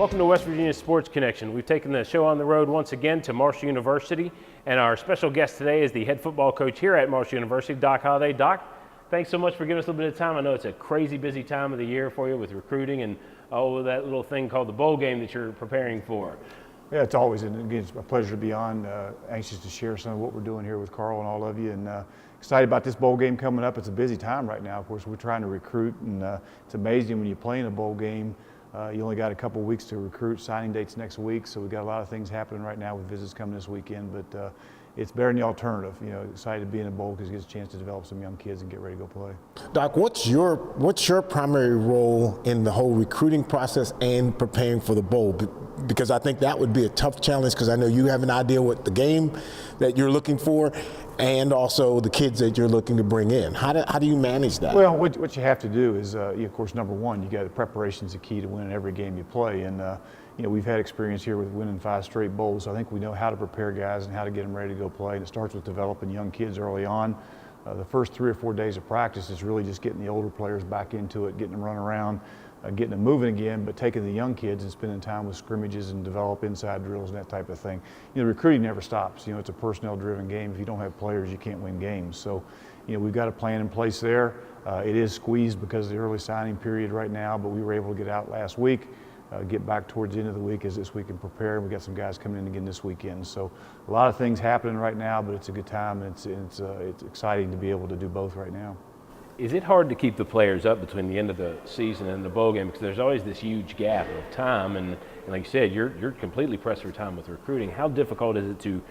Welcome to West Virginia Sports Connection. We've taken the show on the road once again to Marshall University, and our special guest today is the head football coach here at Marshall University, Doc Holliday. Doc, thanks so much for giving us a little bit of time. I know it's a crazy busy time of the year for you with recruiting and that little thing called the bowl game that you're preparing for. Yeah, it's always, and again, it's a pleasure to be on. Anxious to share some of what we're doing here with Carl and all of you, and excited about this bowl game coming up. It's a busy time right now. Of course, we're trying to recruit, and it's amazing when you play in a bowl game. You only got a couple weeks to recruit. Signing dates next week, so we've got a lot of things happening right now with visits coming this weekend. But it's better than the alternative. You know, excited to be in a bowl because it gives a chance to develop some young kids and get ready to go play. Doc, what's your primary role in the whole recruiting process and preparing for the bowl? Because I think that would be a tough challenge, because I know you have an idea what the game that you're looking for and also the kids that you're looking to bring in. How do you manage that? Well, what you have to do is, of course, number one, you got the preparation is the key to winning every game you play. And you know, we've had experience here with winning 5 straight bowls. So I think we know how to prepare guys and how to get them ready to go play. And it starts with developing young kids early on. The first 3 or 4 days of practice is really just getting the older players back into it, getting them running around, getting them moving again, but taking the young kids and spending time with scrimmages and develop inside drills and that type of thing. You know, recruiting never stops. You know, it's a personnel-driven game. If you don't have players, you can't win games. So, you know, we've got a plan in place there. It is squeezed because of the early signing period right now, but we were able to get out last week, get back towards the end of the week as this week and prepare. We've got some guys coming in again this weekend. So a lot of things happening right now, but it's a good time, and it's exciting to be able to do both right now. Is it hard to keep the players up between the end of the season and the bowl game? Because there's always this huge gap of time, and like you said, you're completely pressed for time with recruiting. How difficult is it to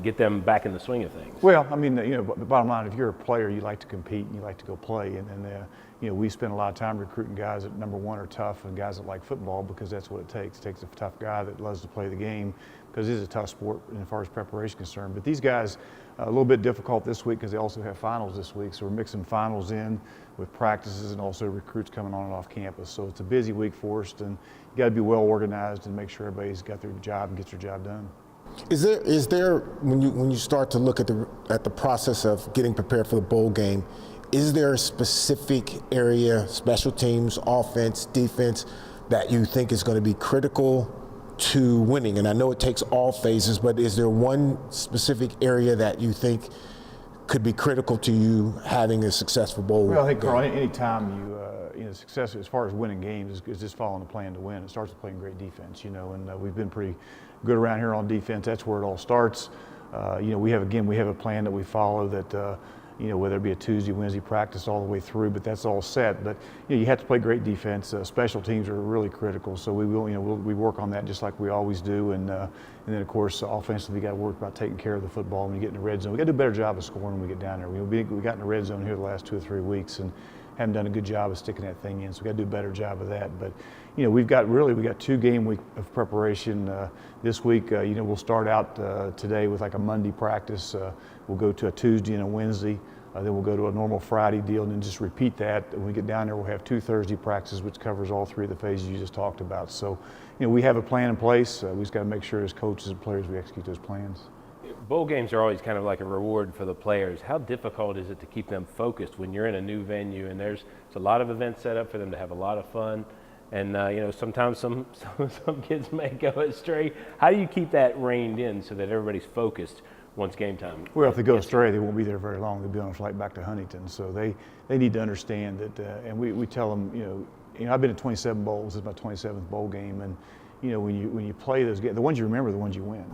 get them back in the swing of things? Well, I mean, you know, the bottom line, if you're a player, you like to compete and you like to go play, and you know, we spend a lot of time recruiting guys that, number one, are tough, and guys that like football, because that's what it takes. It takes a tough guy that loves to play the game, because it is a tough sport as far as preparation is concerned. But these guys, a little bit difficult this week because they also have finals this week. So we're mixing finals in with practices and also recruits coming on and off campus. So it's a busy week for us, and you got to be well organized and make sure everybody's got their job and gets their job done. Is there when you start to look at the process of getting prepared for the bowl game, is there a specific area, special teams, offense, defense, that you think is going to be critical to winning? And I know it takes all phases, but is there one specific area that you think could be critical to you having a successful bowl? Well, I think, Carl, any time you know, success as far as winning games is just following the plan to win. It starts with playing great defense, you know, and we've been pretty good around here on defense. That's where it all starts. You know, we have a plan that we follow that, you know, whether it be a Tuesday, Wednesday practice all the way through, but that's all set. But you know, you have to play great defense. Special teams are really critical, so we will, you know, we work on that just like we always do. And then of course, offensively, we got to work about taking care of the football when you get in the red zone. We got to do a better job of scoring when we get down there. We got in the red zone here the last 2 or 3 weeks and haven't done a good job of sticking that thing in. So we got to do a better job of that. But you know, we got 2 game week of preparation this week. You know, we'll start out today with like a Monday practice. We'll go to a Tuesday and a Wednesday. Then we'll go to a normal Friday deal and then just repeat that. When we get down there, we'll have 2 Thursday practices, which covers all 3 of the phases you just talked about. So, you know, we have a plan in place. We just got to make sure as coaches and players we execute those plans. Bowl games are always kind of like a reward for the players. How difficult is it to keep them focused when you're in a new venue and there's a lot of events set up for them to have a lot of fun? And you know, sometimes some kids may go astray. How do you keep that reined in so that everybody's focused once game time? Well, if they go astray, they won't be there very long. They'll be on a flight back to Huntington. So they need to understand that, and we tell them, you know, I've been to 27 bowls. This is my 27th bowl game, and you know, when you play those games, the ones you remember are the ones you win.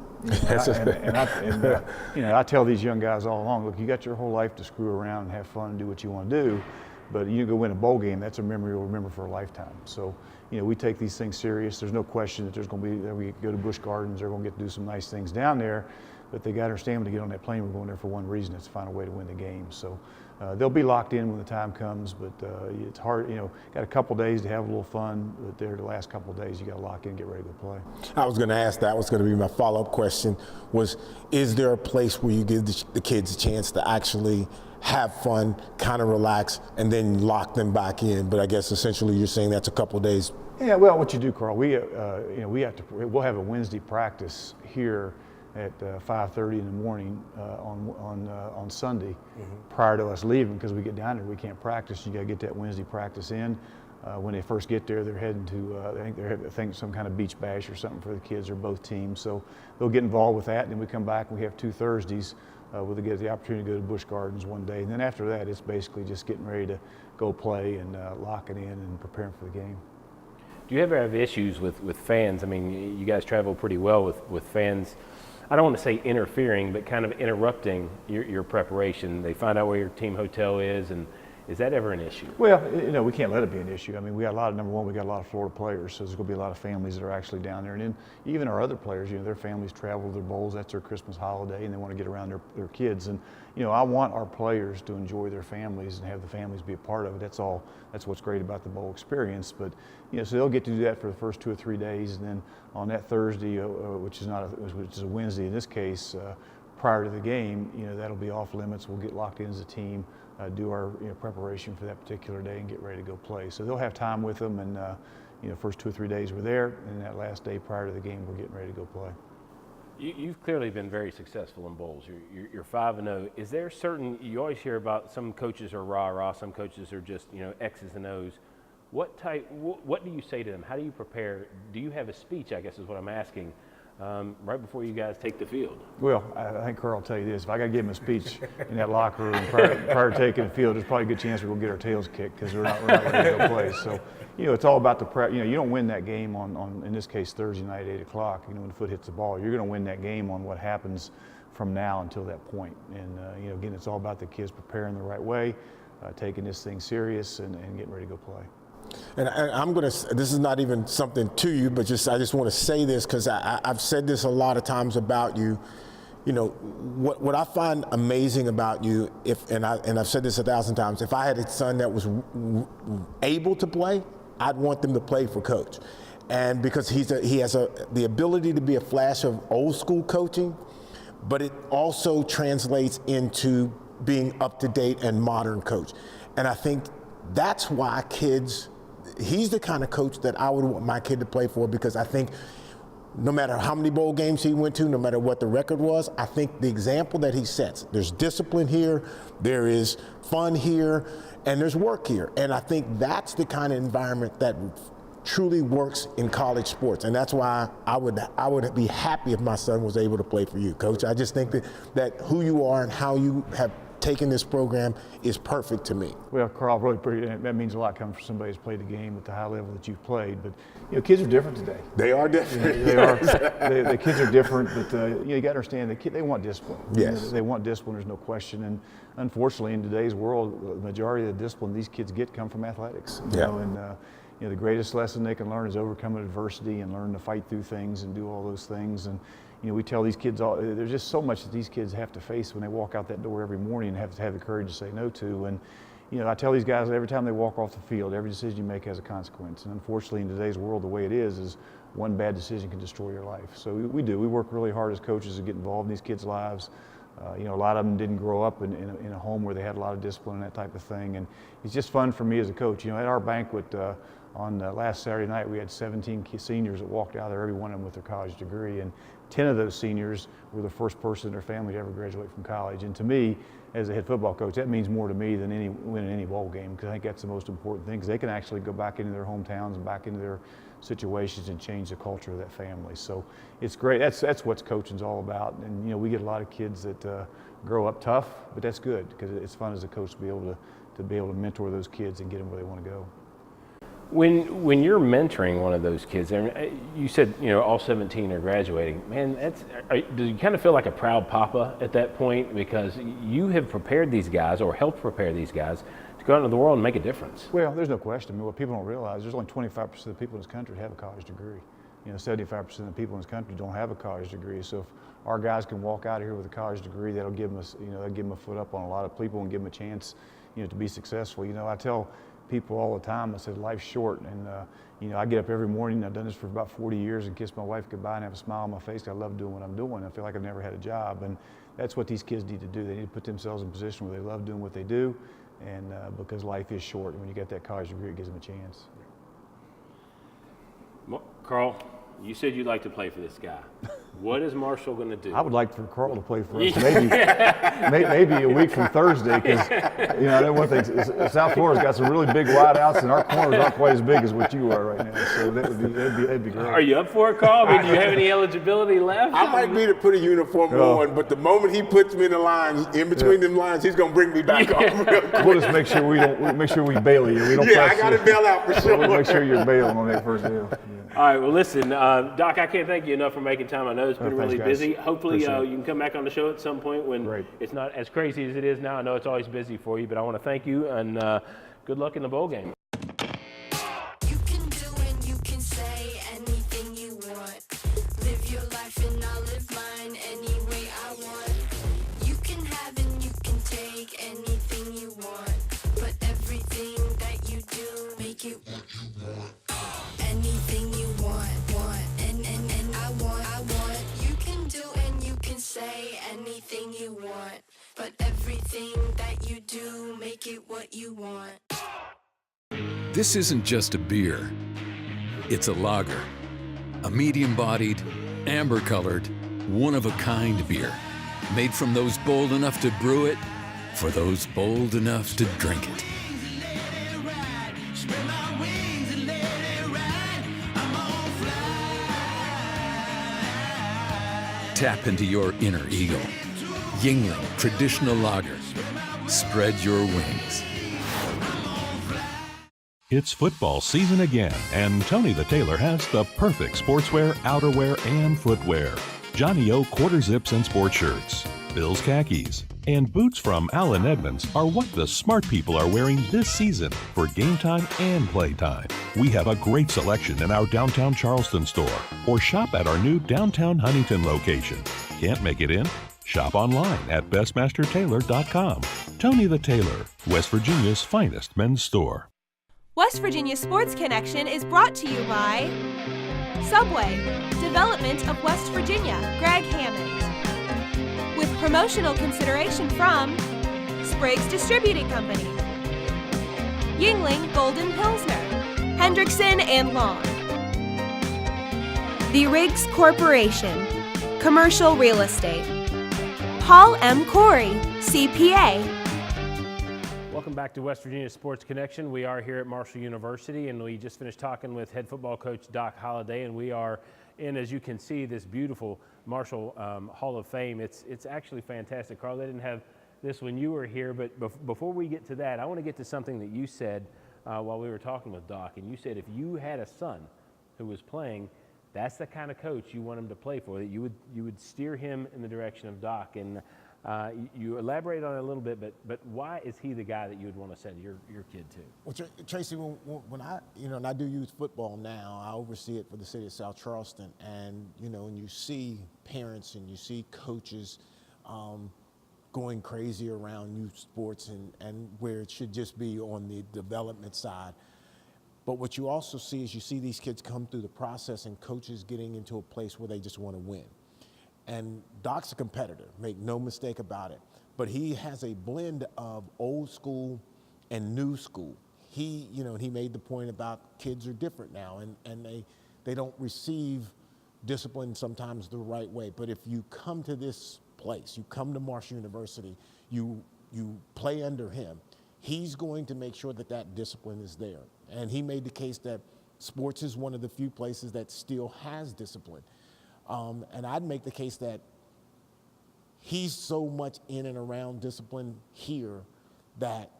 You know, I tell these young guys all along, look, you got your whole life to screw around and have fun and do what you want to do, but you go win a bowl game, that's a memory you'll remember for a lifetime. So, you know, we take these things serious. There's no question that there's going to be, that we go to Busch Gardens, they're going to get to do some nice things down there, but they got to understand when they get on that plane, we're going there for one reason, it's to find a way to win the game. So they'll be locked in when the time comes, but it's hard, you know, got a couple days to have a little fun, but there the last couple of days you got to lock in and get ready to go play. I was going to ask, that was going to be my follow-up question, was is there a place where you give the kids a chance to actually have fun, kind of relax, and then lock them back in? But I guess essentially you're saying that's a couple of days. Yeah, well, what you do, Carl, we'll have a Wednesday practice here at 5:30 in the morning on Sunday, prior to us leaving, because we get down there, we can't practice. You got to get that Wednesday practice in. When they first get there, they're heading to, I think some kind of beach bash or something for the kids or both teams. So they'll get involved with that, and then we come back and we have 2 Thursdays where they get the opportunity to go to Busch Gardens one day. And then after that, it's basically just getting ready to go play and locking in and preparing for the game. Do you ever have issues with fans? I mean, you guys travel pretty well with fans. I don't want to say interfering, but kind of interrupting your preparation. They find out where your team hotel is, and is that ever an issue? Well, we can't let it be an issue. I mean, we got a lot of, number one, we got a lot of Florida players, so there's going to be a lot of families that are actually down there. And then even our other players, their families travel to their bowls. That's their Christmas holiday, and they want to get around their kids. And, I want our players to enjoy their families and have the families be a part of it. That's all. That's what's great about the bowl experience. But, so they'll get to do that for the first 2 or 3 days. And then on that Thursday, which is a Wednesday in this case, prior to the game, that'll be off limits. We'll get locked in as a team. Do our preparation for that particular day and get ready to go play. So they'll have time with them, and first 2 or 3 days we're there, and that last day prior to the game we're getting ready to go play. You've clearly been very successful in bowls. You're 5-0. Is there certain, you always hear about some coaches are rah-rah, some coaches are just X's and O's. What do you say to them? How do you prepare? Do you have a speech, I guess is what I'm asking, right before you guys take the field? Well, I think Carl will tell you this. If I got to give him a speech in that locker room prior to taking the field, there's probably a good chance we're going to get our tails kicked because we're not ready to go play. So, it's all about the prep. You don't win that game on in this case, Thursday night at 8 o'clock, when the foot hits the ball. You're going to win that game on what happens from now until that point. And, again, it's all about the kids preparing the right way, taking this thing serious and getting ready to go play. And I'm going to, this is not even something to you, but I just want to say this because I've said this a lot of times about you. What I find amazing about you, and I've said this 1,000 times, if I had a son that was able to play, I'd want them to play for coach. And because he has the ability to be a flash of old school coaching, but it also translates into being up to date and modern coach. And I think that's why he's the kind of coach that I would want my kid to play for, because I think no matter how many bowl games he went to, no matter what the record was, I think the example that he sets, there's discipline here, there is fun here, and there's work here. And I think that's the kind of environment that truly works in college sports. And that's why I would be happy if my son was able to play for you, Coach. I just think that who you are and how you have taking this program is perfect to me. Well, Carl, that means a lot coming from somebody who's played the game at the high level that you've played. But kids are different today. They are different. They are. The kids are different, but you got to understand they want discipline. Yes. They want discipline. There's no question. And unfortunately, in today's world, the majority of the discipline these kids get come from athletics. The greatest lesson they can learn is overcoming adversity and learn to fight through things and do all those things. And we tell these kids, there's just so much that these kids have to face when they walk out that door every morning and have to have the courage to say no to. And, I tell these guys every time they walk off the field, every decision you make has a consequence. And unfortunately, in today's world, the way it is one bad decision can destroy your life. So we work really hard as coaches to get involved in these kids' lives. A lot of them didn't grow up in a home where they had a lot of discipline and that type of thing. And it's just fun for me as a coach. At our banquet on last Saturday night, we had 17 seniors that walked out there, every one of them with their college degree. And 10 of those seniors were the first person in their family to ever graduate from college. And to me, as a head football coach, that means more to me than winning any bowl game, because I think that's the most important thing, because they can actually go back into their hometowns and back into their situations and change the culture of that family. So it's great. That's what coaching's all about. And we get a lot of kids that grow up tough, but that's good, because it's fun as a coach to be able to mentor those kids and get them where they want to go. When you're mentoring one of those kids, you said all 17 are graduating. Man, do you kind of feel like a proud papa at that point, because you have prepared these guys or helped prepare these guys to go out into the world and make a difference? Well, there's no question. What people don't realize, there's only 25% of the people in this country have a college degree. 75% of the people in this country don't have a college degree. So if our guys can walk out of here with a college degree, that'll give them a foot up on a lot of people and give them a chance, to be successful. I tell people all the time, I said, life's short, and I get up every morning, I've done this for about 40 years, and kiss my wife goodbye and have a smile on my face. I love doing what I'm doing. I feel like I've never had a job, and that's what these kids need to do. They need to put themselves in a position where they love doing what they do, and because life is short, and when you get that college degree, it gives them a chance. Well, Carl, you said you'd like to play for this guy. What is Marshall going to do? I would like for Carl to play for us, maybe a week from Thursday, because that one thing, South Florida's got some really big wideouts, and our corners aren't quite as big as what you are right now. So that'd be great. Are you up for it, Carl? I mean, do you have any eligibility left? I might be to put a uniform on, but the moment he puts me in the lines, in between them lines, he's gonna bring me back off real quick. We'll just make sure we bail you. We don't I got to bail out for sure. We'll make sure you're bailing on that first deal. Yeah. All right, well, listen, Doc, I can't thank you enough for making time. I know it's been really thanks, guys. busy. Hopefully, you Appreciate it. can come back on the show at some point when it's not as crazy as it is now. I know it's always busy for you, but I want to thank you, and good luck in the bowl game. You can do and you can say anything you want. Live your life and I'll live mine any way I want. You can have and you can take anything you want. But everything that you do, make it what you want. Anything you want, and I want. You can do and you can say anything you want. But everything that you do, make it what you want. This isn't just a beer. It's a lager. A medium-bodied, amber-colored, one-of-a-kind beer. Made from those bold enough to brew it, for those bold enough to drink it. Tap into your inner eagle. Yingling Traditional Lager. Spread your wings. It's football season again, and Tony the Tailor has the perfect sportswear, outerwear, and footwear. Johnny O quarter zips and sport shirts, Bill's khakis, and boots from Allen Edmonds are what the smart people are wearing this season for game time and play time. We have a great selection in our downtown Charleston store, or shop at our new downtown Huntington location. Can't make it in? Shop online at bestmastertailor.com. Tony the Tailor, West Virginia's finest men's store. West Virginia Sports Connection is brought to you by Subway, Development of West Virginia, Greg Hammond. With promotional consideration from Spriggs Distributing Company, Yingling Golden Pilsner, Hendrickson and Long, The Riggs Corporation, Commercial Real Estate, Paul M. Corey, CPA. Welcome back to West Virginia Sports Connection. We are here at Marshall University, and we just finished talking with head football coach Doc Holliday, and we are in, as you can see, this beautiful Marshall Hall of Fame. It's actually fantastic. Carl, they didn't have this when you were here, but before we get to that, I want to get to something that you said while we were talking with Doc, and you said if you had a son who was playing, that's the kind of coach you want him to play for, that you would steer him in the direction of Doc. And you elaborated on it a little bit, but why is he the guy that you would want to send your kid to? Well, Tracy, when I, and I do youth football now, I oversee it for the city of South Charleston, and, when you see parents and you see coaches going crazy around youth sports and where it should just be on the development side. But what you also see is you see these kids come through the process and coaches getting into a place where they just want to win. And Doc's a competitor, make no mistake about it. But he has a blend of old school and new school. He made the point about kids are different now, and they don't receive discipline sometimes the right way. But if you come to this place, you come to Marshall University, you play under him, he's going to make sure that discipline is there. And he made the case that sports is one of the few places that still has discipline. And I'd make the case that he's so much in and around discipline here that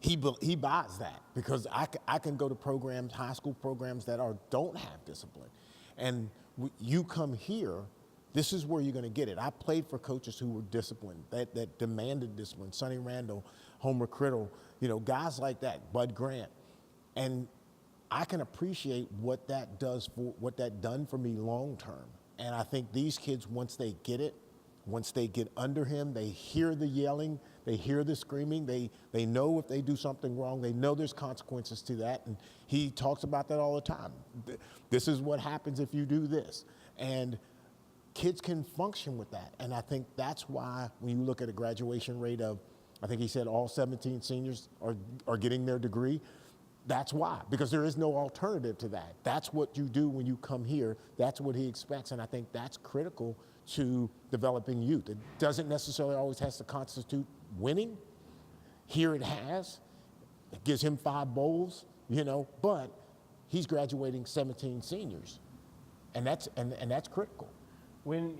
he buys that, because I can go to programs, high school programs that don't have discipline. And you come here, this is where you're going to get it. I played for coaches who were disciplined, that demanded discipline. Sonny Randall, Homer Criddle, guys like that, Bud Grant. And I can appreciate what that done for me long term. And I think these kids, once they get it, once they get under him, they hear the yelling, they hear the screaming, they know if they do something wrong, they know there's consequences to that. And he talks about that all the time. This is what happens if you do this. And kids can function with that. And I think that's why when you look at a graduation rate of, I think he said all 17 seniors are getting their degree, That's why, because there is no alternative to that. That's what you do when you come here. That's what he expects, and I think that's critical to developing youth. It doesn't necessarily always has to constitute winning. Here it has. It gives him 5 bowls, but he's graduating 17 seniors, and that's critical. When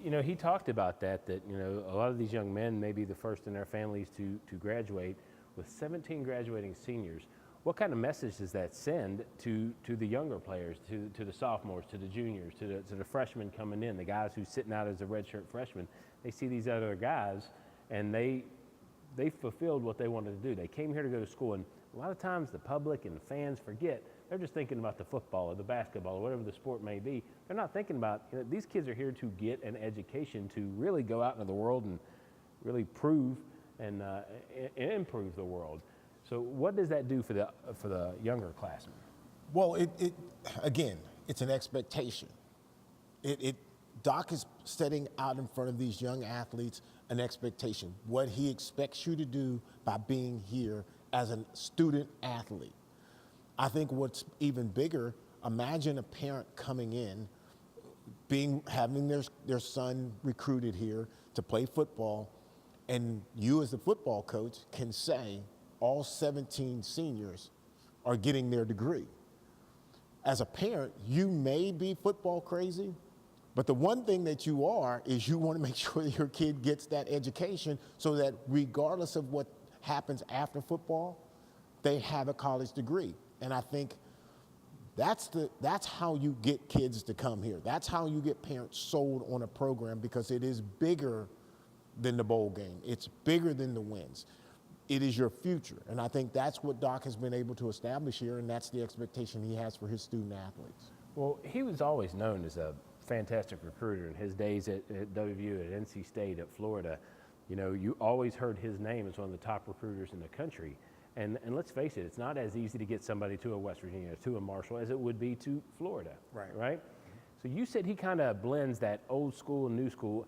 he talked about that a lot of these young men may be the first in their families to graduate. With 17 graduating seniors, what kind of message does that send to the younger players, to the sophomores, to the juniors, to the freshmen coming in, the guys who's sitting out as a redshirt freshman? They see these other guys, and they fulfilled what they wanted to do. They came here to go to school, and a lot of times the public and the fans forget. They're just thinking about the football or the basketball or whatever the sport may be. They're not thinking about, these kids are here to get an education, to really go out into the world and really prove and improve the world. So what does that do for the younger classmen? Well, again, it's an expectation. Doc is setting out in front of these young athletes an expectation, what he expects you to do by being here as a student athlete. I think what's even bigger, imagine a parent coming in, having their son recruited here to play football, and you as the football coach can say all 17 seniors are getting their degree. As a parent, you may be football crazy, but the one thing that you are is you want to make sure that your kid gets that education so that regardless of what happens after football, they have a college degree. And I think that's how you get kids to come here. That's how you get parents sold on a program, because it is bigger than the bowl game. It's bigger than the wins. It is your future. And I think that's what Doc has been able to establish here, and that's the expectation he has for his student athletes. Well, he was always known as a fantastic recruiter in his days at WVU, at NC State, at Florida. You always heard his name as one of the top recruiters in the country. And let's face it, it's not as easy to get somebody to a West Virginia, to a Marshall, as it would be to Florida, right? So you said he kind of blends that old school and new school.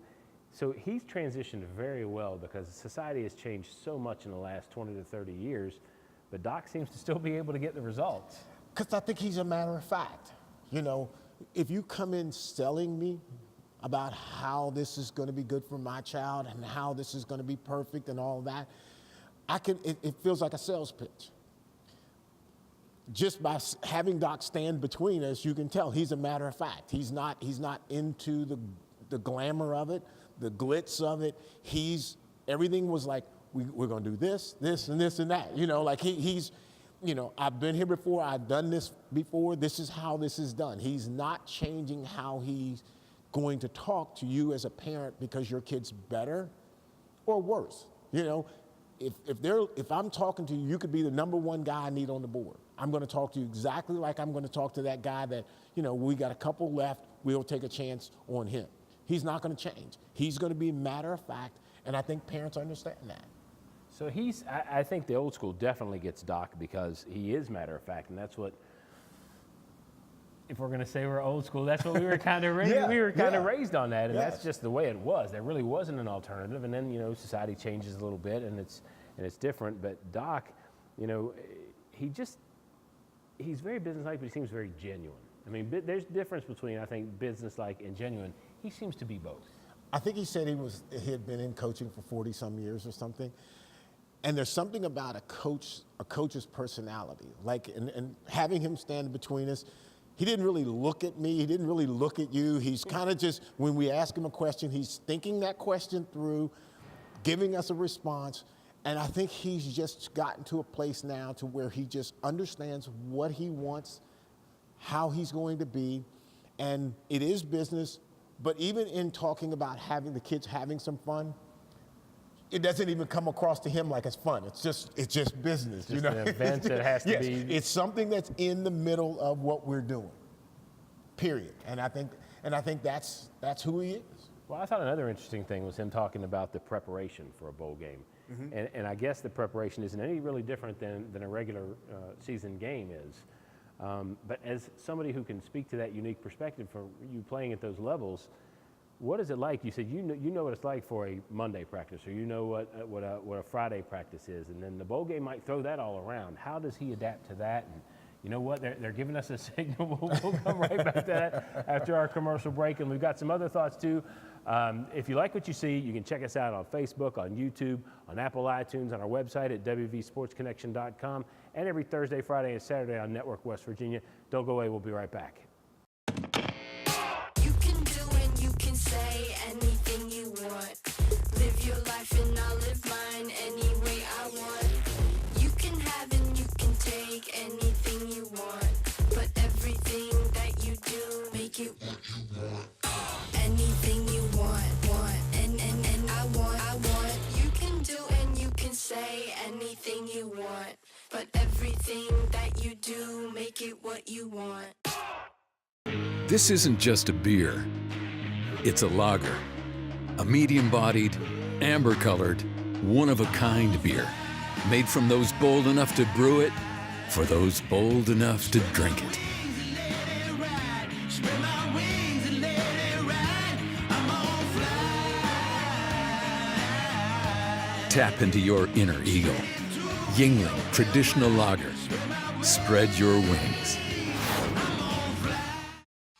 So he's transitioned very well, because society has changed so much in the last 20 to 30 years, but Doc seems to still be able to get the results. Because I think he's a matter of fact. If you come in selling me about how this is going to be good for my child and how this is going to be perfect and all that, it feels like a sales pitch. Just by having Doc stand between us, you can tell he's a matter of fact. He's not into the glamour of it, the glitz of it. Everything was like, we're going to do this, and this, and that. He's I've been here before, I've done this before, this is how this is done. He's not changing how he's going to talk to you as a parent because your kid's better or worse. If I'm talking to you, you could be the number 1 guy I need on the board. I'm going to talk to you exactly like I'm going to talk to that guy that, we got a couple left, we'll take a chance on him. He's not going to change. He's going to be matter of fact, and I think parents understand that. So I think the old school definitely gets Doc, because he is matter of fact, and that's what, if we're going to say we're old school, that's what we were kind of raised. We were kind of raised on that, and that's just the way it was. There really wasn't an alternative, and then society changes a little bit, and it's different. But Doc, he's very businesslike, but he seems very genuine. I mean, there's a difference between, I think, businesslike and genuine. He seems to be both. I think he said he had been in coaching for 40 some years or something. And there's something about a coach's personality, and having him stand between us. He didn't really look at me. He didn't really look at you. He's kind of just, when we ask him a question, he's thinking that question through, giving us a response. And I think he's just gotten to a place now to where he just understands what he wants, how he's going to be. And it is business, but even in talking about having the kids having some fun, it doesn't even come across to him like it's fun. It's just business. Just an event that has to be. It's something that's in the middle of what we're doing. Period. And I think that's who he is. Well, I thought another interesting thing was him talking about the preparation for a bowl game, and I guess the preparation isn't any really different than a regular season game is. But as somebody who can speak to that unique perspective for you playing at those levels, what is it like? You said you know what it's like for a Monday practice, or you know what a Friday practice is, and then the bowl game might throw that all around. How does he adapt to that? And you know what? They're giving us a signal. We'll come right back to that after our commercial break, and we've got some other thoughts too. If you like what you see, you can check us out on Facebook, on YouTube, on Apple iTunes, on our website at WVSportsConnection.com, and every Thursday, Friday, and Saturday on Network West Virginia. Don't go away. We'll be right back. You can do and you can say anything you want. Live your life and I'll live mine any way I want. You can have and you can take anything you want. But everything that you do, make it what you want. Anything you want. And I want. You can do and you can say anything you want. But everything that you do, make it what you want. This isn't just a beer. It's a lager. A medium-bodied, amber-colored, one-of-a-kind beer. Made from those bold enough to brew it, for those bold enough to drink it. Tap into your inner eagle. Yingling Traditional Lager. Spread your wings.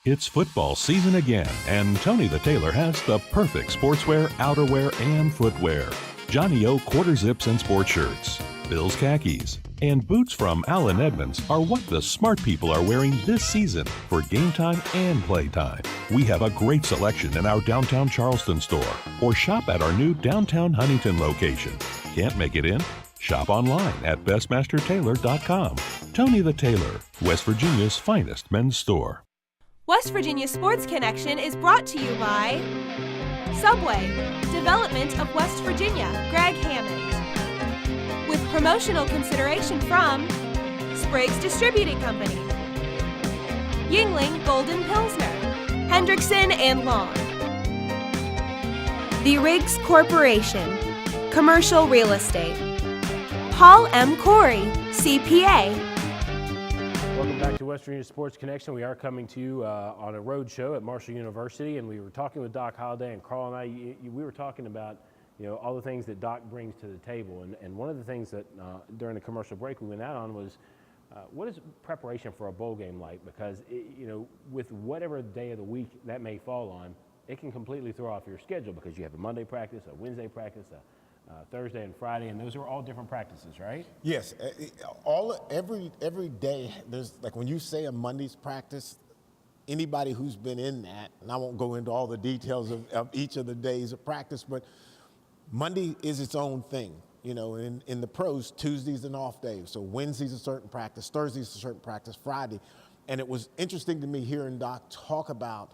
It's football season again, and Tony the Tailor has the perfect sportswear, outerwear, and footwear. Johnny O quarter zips and sport shirts, Bill's khakis, and boots from Allen Edmonds are what the smart people are wearing this season for game time and play time. We have a great selection in our downtown Charleston store, or shop at our new downtown Huntington location. Can't make it in? Shop online at bestmastertailor.com. Tony the Tailor, West Virginia's finest men's store. West Virginia Sports Connection is brought to you by Subway, Development of West Virginia, Greg Hammond. With promotional consideration from Spriggs Distributing Company, Yingling Golden Pilsner, Hendrickson and Long, The Riggs Corporation, Commercial Real Estate, Paul M. Corey, CPA. Welcome back to West Virginia Sports Connection. We are coming to you on a road show at Marshall University, and we were talking with Doc Holliday, and Carl and I, we were talking about all the things that Doc brings to the table. And one of the things that during the commercial break we went out on was what is preparation for a bowl game like? Because, with whatever day of the week that may fall on, it can completely throw off your schedule because you have a Monday practice, a Wednesday practice, a Thursday and Friday, and those are all different practices, right? Yes, every day, there's like when you say a Monday's practice, anybody who's been in that, and I won't go into all the details of each of the days of practice, but Monday is its own thing. In the pros, Tuesday's an off day, so Wednesday's a certain practice, Thursday's a certain practice, Friday. And it was interesting to me hearing Doc talk about,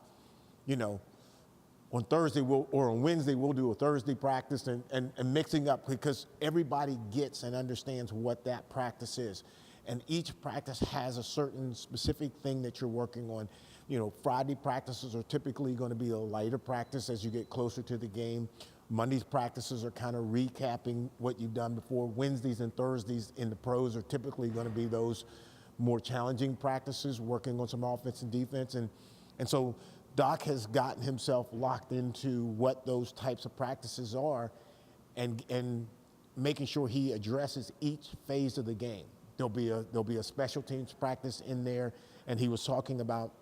on Thursday or on Wednesday, we'll do a Thursday practice and mixing up because everybody gets and understands what that practice is. And each practice has a certain specific thing that you're working on. Friday practices are typically going to be a lighter practice as you get closer to the game. Monday's practices are kind of recapping what you've done before. Wednesdays and Thursdays in the pros are typically going to be those more challenging practices, working on some offense and defense. And so Doc has gotten himself locked into what those types of practices are and making sure he addresses each phase of the game. There'll be a special teams practice in there, and he was talking about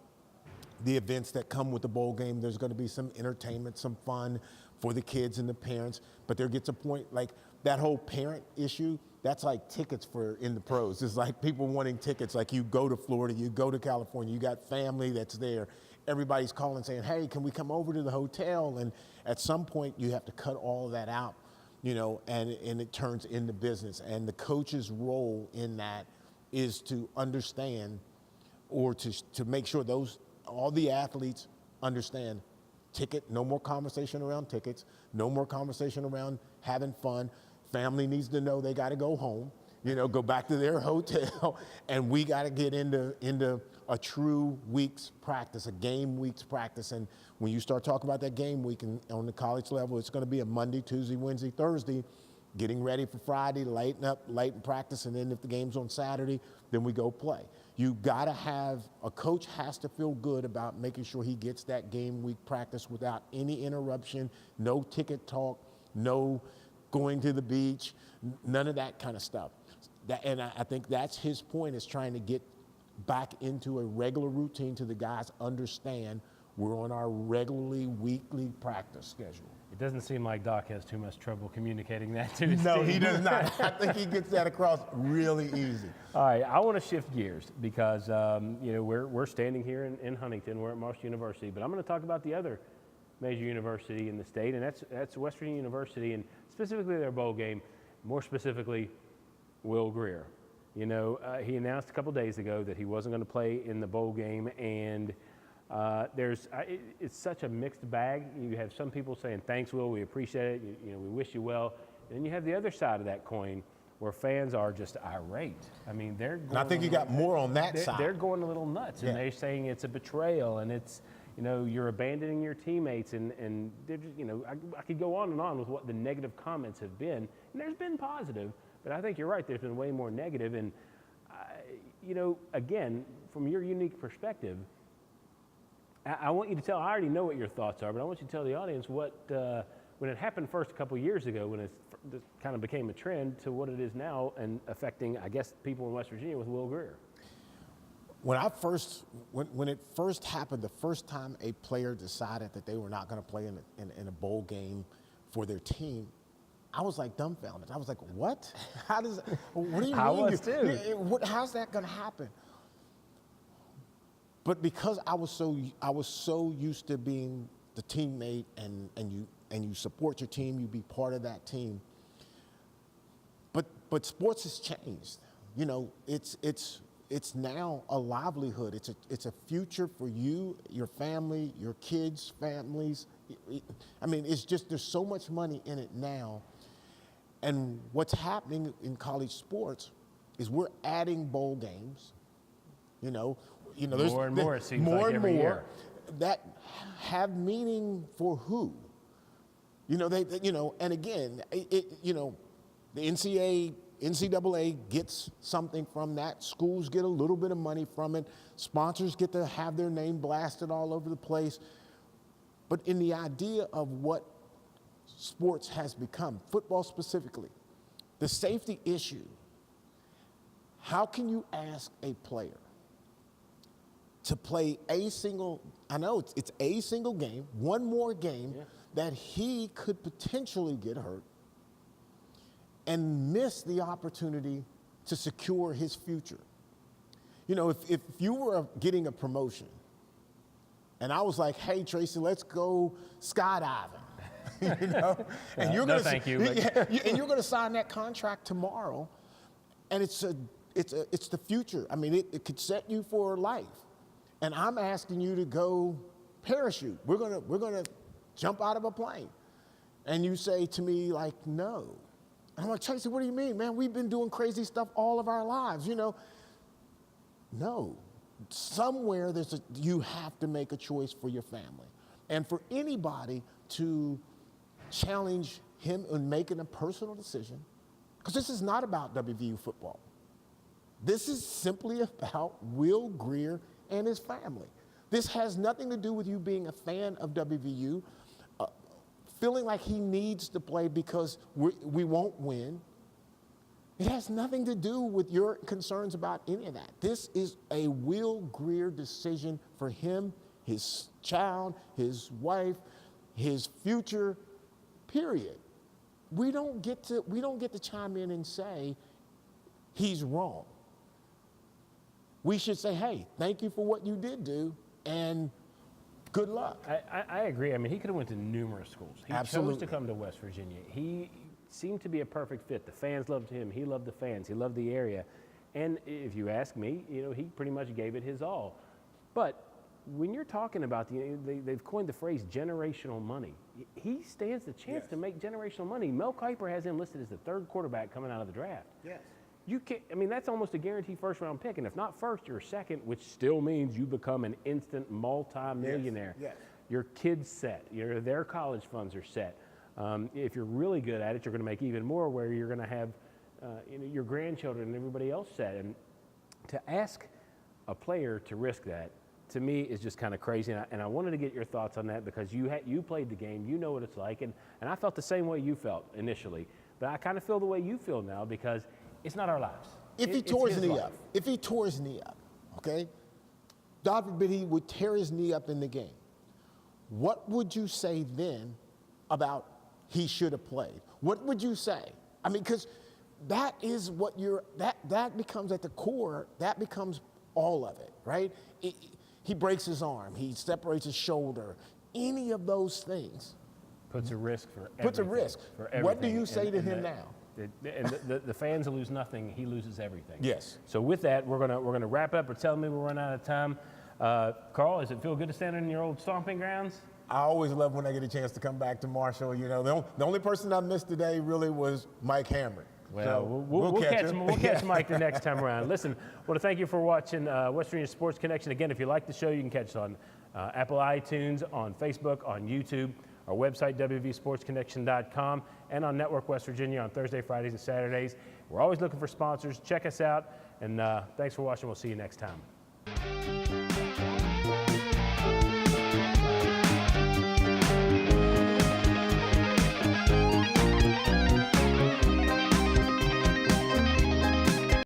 the events that come with the bowl game. There's going to be some entertainment, some fun for the kids and the parents, but there gets a point like that whole parent issue, that's like tickets for in the pros. It's like people wanting tickets, like you go to Florida, you go to California, you got family that's there. Everybody's calling saying, hey, can we come over to the hotel? And at some point you have to cut all of that out, and it turns into business. And the coach's role in that is to understand or to make sure all the athletes understand ticket, no more conversation around tickets, no more conversation around having fun. Family needs to know they got to go home, go back to their hotel, and we got to get into a true week's practice, a game week's practice. And when you start talking about that game week on the college level, it's going to be a Monday, Tuesday, Wednesday, Thursday, getting ready for Friday, lighten practice, and then if the game's on Saturday, then we go play. You got to have, a coach has to feel good about making sure he gets that game week practice without any interruption, no ticket talk, no going to the beach, none of that kind of stuff. And I think that's his point, is trying to get back into a regular routine to the guys understand we're on our regularly weekly practice schedule. It doesn't seem like Doc has too much trouble communicating that to his No, team. he does not. I think he gets that across really easy. All right, I want to shift gears because we're standing here in Huntington. We're at Marshall University, but I'm going to talk about the other major university in the state, and that's West Virginia University, and specifically their bowl game. More specifically, Will Grier. He announced a couple days ago that he wasn't going to play in the bowl game, and it's such a mixed bag. You have some people saying, "Thanks, Will, we appreciate it. We wish you well." And then you have the other side of that coin, where fans are just irate. I mean, they're going. And I think you got more on that side. They're going a little nuts, and they're saying it's a betrayal, and it's you're abandoning your teammates, and they're just, I could go on and on with what the negative comments have been, and there's been positive, but I think you're right. There's been way more negative, and again, from your unique perspective, I want you to tell. I already know what your thoughts are, but I want you to tell the audience what when it happened first a couple years ago, when it kind of became a trend, to what it is now and affecting, I guess, people in West Virginia with Will Grier. When it first happened, the first time a player decided that they were not going to play in a bowl game for their team, I was like dumbfounded. I was like, "What? What do you mean? I was too. How's that going to happen?" But because I was so used to being the teammate, and you support your team, you be part of that team. But sports has changed. It's now a livelihood. It's a future for you, your family, your kids' families. I mean, it's just, there's so much money in it now. And what's happening in college sports is we're adding bowl games. There's more and more, it seems more like and every more year. that have meaning for who. And again, the NCAA gets something from that. Schools get a little bit of money from it. Sponsors get to have their name blasted all over the place. But in the idea of what sports has become, football specifically, the safety issue, how can you ask a player to play a single game, one more game, that he could potentially get hurt and miss the opportunity to secure his future? If you were getting a promotion and I was like, "Hey, Tracy, let's go skydiving," and you're gonna, thank you. and you're going to sign that contract tomorrow, and it's the future. I mean, it could set you for life. And I'm asking you to go parachute. We're gonna jump out of a plane. And you say to me, like, "No." And I'm like, "Tracy, what do you mean, man? We've been doing crazy stuff all of our lives, No. Somewhere you have to make a choice for your family. And for anybody to challenge him in making a personal decision, because this is not about WVU football. This is simply about Will Grier and his family. This has nothing to do with you being a fan of WVU, feeling like he needs to play because we won't win. It has nothing to do with your concerns about any of that. This is a Will Grier decision for him, his child, his wife, his future, period. We don't get to chime in and say he's wrong. We should say, "Hey, thank you for what you did do, and good luck." I agree. I mean, he could have went to numerous schools. He Absolutely. chose to come to West Virginia. He seemed to be a perfect fit. The fans loved him. He loved the fans. He loved the area. And if you ask me, he pretty much gave it his all. But when you're talking about, they've coined the phrase generational money. He stands the chance to make generational money. Mel Kiper has him listed as the third quarterback coming out of the draft. Yes. You can't, that's almost a guaranteed first round pick. And if not first, you're second, which still means you become an instant multi-millionaire. Yes. Your kid's set. Their college funds are set. If you're really good at it, you're going to make even more, where you're going to have your grandchildren and everybody else set. And to ask a player to risk that, to me, is just kind of crazy. And I wanted to get your thoughts on that because you played the game, you know what it's like, and I felt the same way you felt initially. But I kind of feel the way you feel now because it's not our lives. If he tore his knee up, okay, God forbid he would tear his knee up in the game, what would you say then about he should have played? What would you say? I mean, because that is what that becomes at the core, that becomes all of it, right? He breaks his arm, he separates his shoulder, any of those things. Puts a risk for everything. Puts a risk. For everything. What do you say to him now? And the fans lose nothing, he loses everything. Yes. So with that, we're gonna wrap up. We're telling me we're running out of time. Carl, does it feel good to stand in your old stomping grounds? I always love when I get a chance to come back to Marshall. You know, the only person I missed today really was Mike Hamrick. Well, so we'll catch Mike the next time around. Listen, I want to thank you for watching West Virginia Sports Connection. Again, if you like the show, you can catch it on Apple iTunes, on Facebook, on YouTube, our website, WVSportsConnection.com, and on Network West Virginia on Thursday, Fridays, and Saturdays. We're always looking for sponsors. Check us out, and thanks for watching. We'll see you next time.